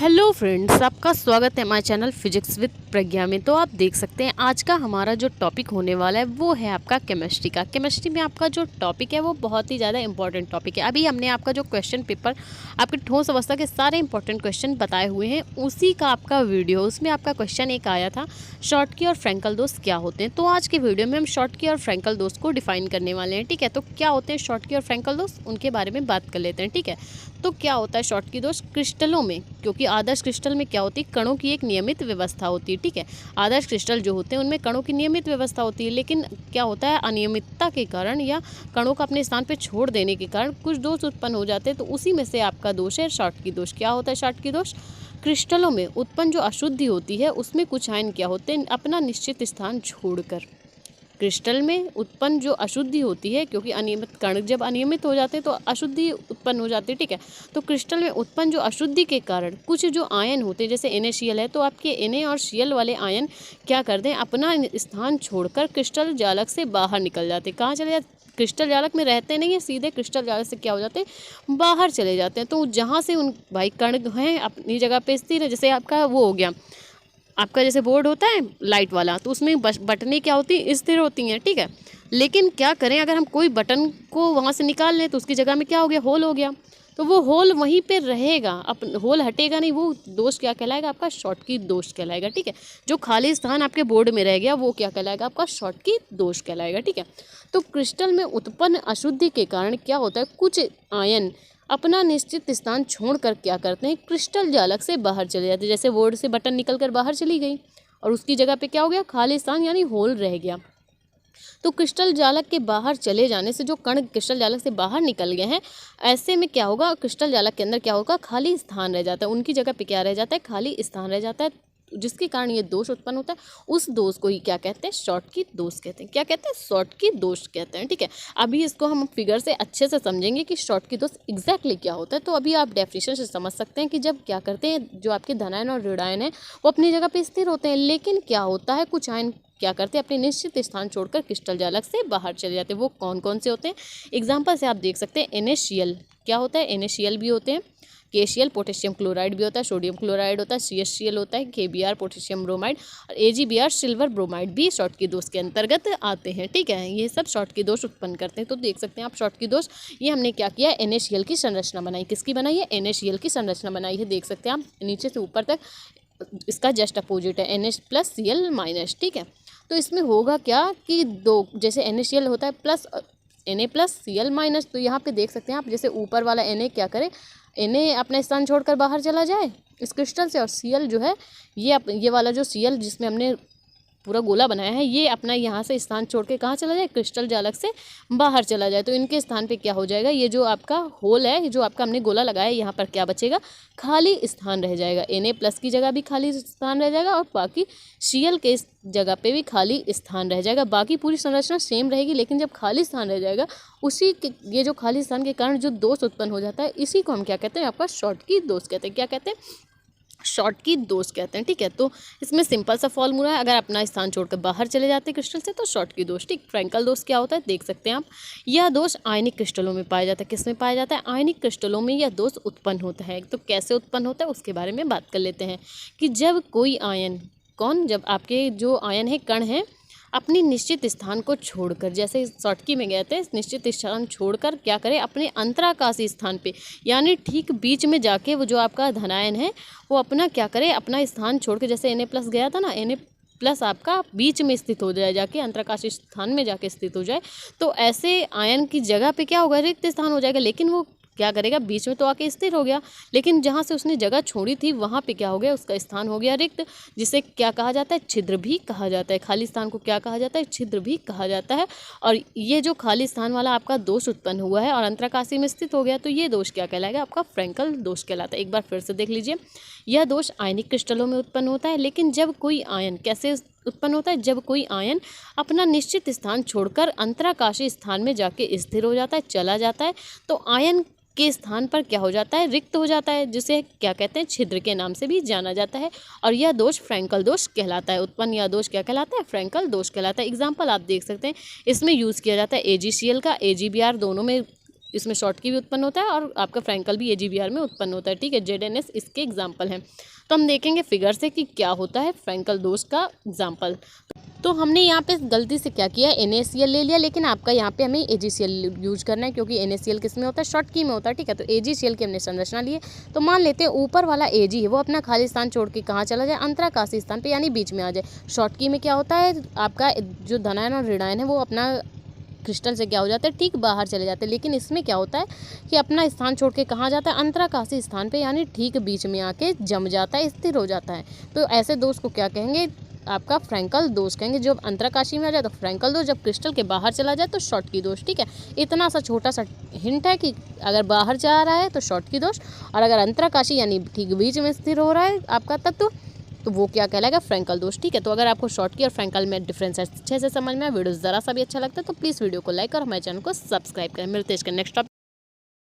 Hello friends, आपका स्वागत है हमारे चैनल फिजिक्स विद प्रज्ञा में। तो आप देख सकते हैं आज का हमारा जो टॉपिक होने वाला है वो है आपका केमिस्ट्री का। केमिस्ट्री में आपका जो टॉपिक है वो बहुत ही ज़्यादा इंपॉर्टेंट टॉपिक है। अभी हमने आपका जो क्वेश्चन पेपर आपके ठोस अवस्था के सारे इंपॉर्टेंट क्वेश्चन बताए हुए हैं, उसी का आपका वीडियो, उसमें आपका क्वेश्चन एक आया था, शॉर्टकी और फ्रैंकल दोष क्या होते हैं। तो आज के वीडियो में हम शॉर्टकी और फ्रैंकल दोष को डिफाइन करने वाले हैं। ठीक है, तो क्या होते हैं शॉर्टकी और फ्रैंकल दोष, उनके बारे में बात कर लेते हैं। ठीक है, तो क्या होता है शॉर्टकी दोष क्रिस्टलों में, क्योंकि आदर्श क्रिस्टल में क्या होती है, कणों की एक नियमित व्यवस्था होती है। ठीक है, आदर्श क्रिस्टल जो होते हैं उनमें कणों की नियमित व्यवस्था होती है, लेकिन क्या होता है अनियमितता के कारण या कणों को अपने स्थान पर छोड़ देने के कारण कुछ दोष उत्पन्न हो जाते हैं। तो उसी में से आपका दोष है शॉर्टकी दोष। क्या होता है शॉर्टकी दोष? क्रिस्टलों में उत्पन्न जो अशुद्धि होती है उसमें कुछ आयन क्या होते हैं, अपना निश्चित स्थान छोड़कर। क्रिस्टल में उत्पन्न जो अशुद्धि होती है, क्योंकि अनियमित कण जब अनियमित हो जाते हैं तो अशुद्धि उत्पन्न हो जाती है। ठीक है, तो क्रिस्टल में उत्पन्न जो अशुद्धि के कारण कुछ जो आयन होते हैं, जैसे NaCl है, तो आपके Na और Cl वाले आयन क्या करते हैं, अपना स्थान छोड़कर क्रिस्टल जालक से बाहर निकल जाते हैं। कहाँ चले जाते? क्रिस्टल जालक में रहते नहीं है, सीधे क्रिस्टल जालक से क्या हो जाते हैं, बाहर चले जाते हैं। तो जहाँ से उन भाई कण हैं अपनी जगह पे स्थिर है, जैसे आपका वो हो गया, आपका जैसे बोर्ड होता है लाइट वाला, तो उसमें बटनें क्या होती हैं, स्थिर होती हैं। ठीक है, लेकिन क्या करें, अगर हम कोई बटन को वहाँ से निकाल लें तो उसकी जगह में क्या हो गया, होल हो गया, तो वो होल वहीं पे रहेगा, होल हटेगा नहीं। वो दोष क्या कहलाएगा, आपका शॉर्टकी दोष कहलाएगा। ठीक है, जो खाली स्थान आपके बोर्ड में रह गया वो क्या कहलाएगा, आपका शॉर्टकी दोष कहलाएगा। ठीक है, तो क्रिस्टल में उत्पन्न अशुद्धि के कारण क्या होता है, कुछ आयन अपना निश्चित स्थान छोड़कर क्या करते हैं, क्रिस्टल जालक से बाहर चले जाते हैं। जैसे बोर्ड से बटन निकलकर बाहर चली गई और उसकी जगह पे क्या हो गया, खाली स्थान यानी होल रह गया। तो क्रिस्टल जालक के बाहर चले जाने से जो कण क्रिस्टल जालक से बाहर निकल गए हैं, ऐसे में क्या होगा, क्रिस्टल जालक के अंदर क्या होगा, खाली स्थान रह जाता है। उनकी जगह पे क्या रह जाता है, खाली स्थान रह जाता है, जिसके कारण ये दोष उत्पन्न होता है। उस दोष को ही क्या कहते हैं, शॉर्टकी दोष कहते हैं। क्या कहते हैं, शॉर्टकी दोष कहते हैं। ठीक है, अभी इसको हम फिगर से अच्छे से समझेंगे कि शॉर्टकी दोष एग्जैक्टली क्या होता है। तो अभी आप डेफिनेशन से समझ सकते हैं कि जब क्या करते हैं, जो आपके धनायन और ऋणायन है वो अपनी जगह पे स्थिर होते हैं, लेकिन क्या होता है, कुछ आयन क्या करते हैं, अपने निश्चित स्थान छोड़कर क्रिस्टल जालक से बाहर चले जाते हैं। वो कौन कौन से होते हैं, एग्जाम्पल से आप देख सकते हैं। NaCl क्या होता है, NaCl भी होते हैं, KCl पोटेशियम क्लोराइड भी होता है, सोडियम क्लोराइड होता है, CHCl होता है, KBr पोटेशियम ब्रोमाइड और AgBr सिल्वर ब्रोमाइड भी शॉर्टकी दोष के अंतर्गत आते हैं। ठीक है, ये सब शॉर्टकी दोष उत्पन्न करते हैं। तो देख सकते हैं आप शॉर्टकी दोष, ये हमने क्या किया, NaCl की संरचना बनाई। किसकी बनाई है, NaCl की संरचना बनाई है। देख सकते हैं आप नीचे से ऊपर तक इसका जस्ट अपोजिट है, Na+Cl-। ठीक है, तो इसमें होगा क्या कि दो, जैसे NaCl होता है प्लस Na+Cl-, तो यहाँ पे देख सकते हैं आप, जैसे ऊपर वाला Na क्या करे, Na अपना स्थान छोड़कर बाहर चला जाए इस क्रिस्टल से, और Cl जो है ये वाला जो Cl जिसमें हमने पूरा गोला बनाया है, ये अपना यहाँ से स्थान छोड़ के कहाँ चला जाए, क्रिस्टल जालक से बाहर चला जाए। तो इनके स्थान पे क्या हो जाएगा, ये जो आपका होल है, जो आपका हमने गोला लगाया है, यहाँ पर क्या बचेगा, खाली स्थान रह जाएगा। Na+ की जगह भी खाली स्थान रह जाएगा और बाकी Cl के इस जगह पे भी खाली स्थान रह जाएगा। बाकी पूरी संरचना सेम रहेगी, लेकिन जब खाली स्थान रह जाएगा, उसी के ये जो खाली स्थान के कारण जो दोष उत्पन्न हो जाता है, इसी को हम क्या कहते हैं, आपका शॉर्टकी दोष कहते हैं। क्या कहते हैं, शॉर्टकी दोष कहते हैं। ठीक है, तो इसमें सिंपल सा फॉर्मूला है, अगर अपना स्थान छोड़कर बाहर चले जाते हैं क्रिस्टल से तो शॉर्टकी दोष। ठीक, फ्रैंकल दोष क्या होता है, देख सकते हैं आप, यह दोष आयनिक क्रिस्टलों में पाया जाता है। किस में पाया जाता है, आयनिक क्रिस्टलों में यह दोष उत्पन्न होता है। तो कैसे उत्पन्न होता है उसके बारे में बात कर लेते हैं कि जब कोई आयन, जब आपके जो आयन है, कण है, अपनी निश्चित स्थान को छोड़कर, जैसे शॉर्टकी में गए थे, निश्चित स्थान छोड़कर क्या करें, अपने अंतराकाशी स्थान पे यानी ठीक बीच में जाके वो जो आपका धनायन है वो अपना क्या करे, अपना स्थान छोड़ के, जैसे Na+ गया था ना, Na+ आपका बीच में स्थित हो जाए, जाके अंतराकाशी स्थान में जाके स्थित हो जाए, तो ऐसे आयन की जगह पे क्या होगा, रिक्त स्थान हो जाएगा। लेकिन वो क्या करेगा, बीच में तो आके स्थिर हो गया, लेकिन जहाँ से उसने जगह छोड़ी थी वहाँ पे क्या हो गया, उसका स्थान हो गया रिक्त, जिसे क्या कहा जाता है, छिद्र भी कहा जाता है। खाली स्थान को क्या कहा जाता है, छिद्र भी कहा जाता है। और ये जो खाली स्थान वाला आपका दोष उत्पन्न हुआ है और अंतराकाशी में स्थित हो गया, तो ये दोष क्या कहलाएगा, आपका फ्रैंकल दोष कहलाता है। एक बार फिर से देख लीजिए, यह दोष आयनिक क्रिस्टलों में उत्पन्न होता है, लेकिन जब कोई आयन, कैसे उत्पन्न होता है, जब कोई आयन अपना निश्चित स्थान छोड़कर अंतराकाशी स्थान में जाके स्थिर हो जाता है, चला जाता है, तो आयन के स्थान पर क्या हो जाता है, रिक्त हो जाता है, जिसे क्या कहते हैं, छिद्र के नाम से भी जाना जाता है। और यह दोष फ्रैंकल दोष कहलाता है। उत्पन्न यह दोष क्या कहलाता है, फ्रैंकल दोष कहलाता है। एग्जाम्पल आप देख सकते हैं, इसमें यूज़ किया जाता है AgCl का, AgBr दोनों में इसमें शॉर्ट की भी उत्पन्न होता है और आपका फ्रैंकल भी AGBR में उत्पन्न होता है, ठीक है। ZNS इसके एग्जाम्पल हैं। तो हम देखेंगे फिगर से कि क्या होता है फ्रैंकल दोष का एग्जाम्पल। तो हमने यहाँ पे गलती से क्या किया, NaCl ले लिया, लेकिन आपका यहाँ पे हमें AgCl यूज करना है, क्योंकि NaCl किस में होता है, शॉर्ट की में होता है, ठीक है। तो AgCl की हमने संरचना ली है। तो मान लेते हैं ऊपर वाला Ag है वो अपना खाली स्थान छोड़ के कहाँ चला जाए, अंतराकाशी स्थान पे, यानी बीच में आ जाए। शॉर्ट की में क्या होता है, आपका जो धनायन और ऋणायन है वो अपना क्रिस्टल से क्या हो जाता है, ठीक बाहर चले जाते हैं। लेकिन इसमें क्या होता है कि अपना स्थान छोड़ के कहाँ जाता है, अंतराकाशी स्थान पे, यानी ठीक बीच में आके जम जाता है, स्थिर हो जाता है। तो ऐसे दोष को क्या कहेंगे, आपका फ्रैंकल दोष कहेंगे। जब अंतराकाशी में आ जाए तो फ्रैंकल दोष, जब क्रिस्टल के बाहर चला जाए तो शॉर्ट की दोष, ठीक है। इतना सा छोटा सा हिंट है कि अगर बाहर जा रहा है तो शॉर्ट की दोष, और अगर अंतराकाशी यानी ठीक बीच में स्थिर हो रहा है आपका तत्व, तो वो क्या कहलाएगा, फ्रैंकल दोष, ठीक है। तो अगर आपको शॉर्ट की और फ्रैंकल में डिफरेंस अच्छे से समझ में आए, वीडियो ज़रा सा भी अच्छा लगता है तो प्लीज़ वीडियो को लाइक और हमारे चैनल को सब्सक्राइब करें। मिलते हैं इसके नेक्स्ट टॉपिक।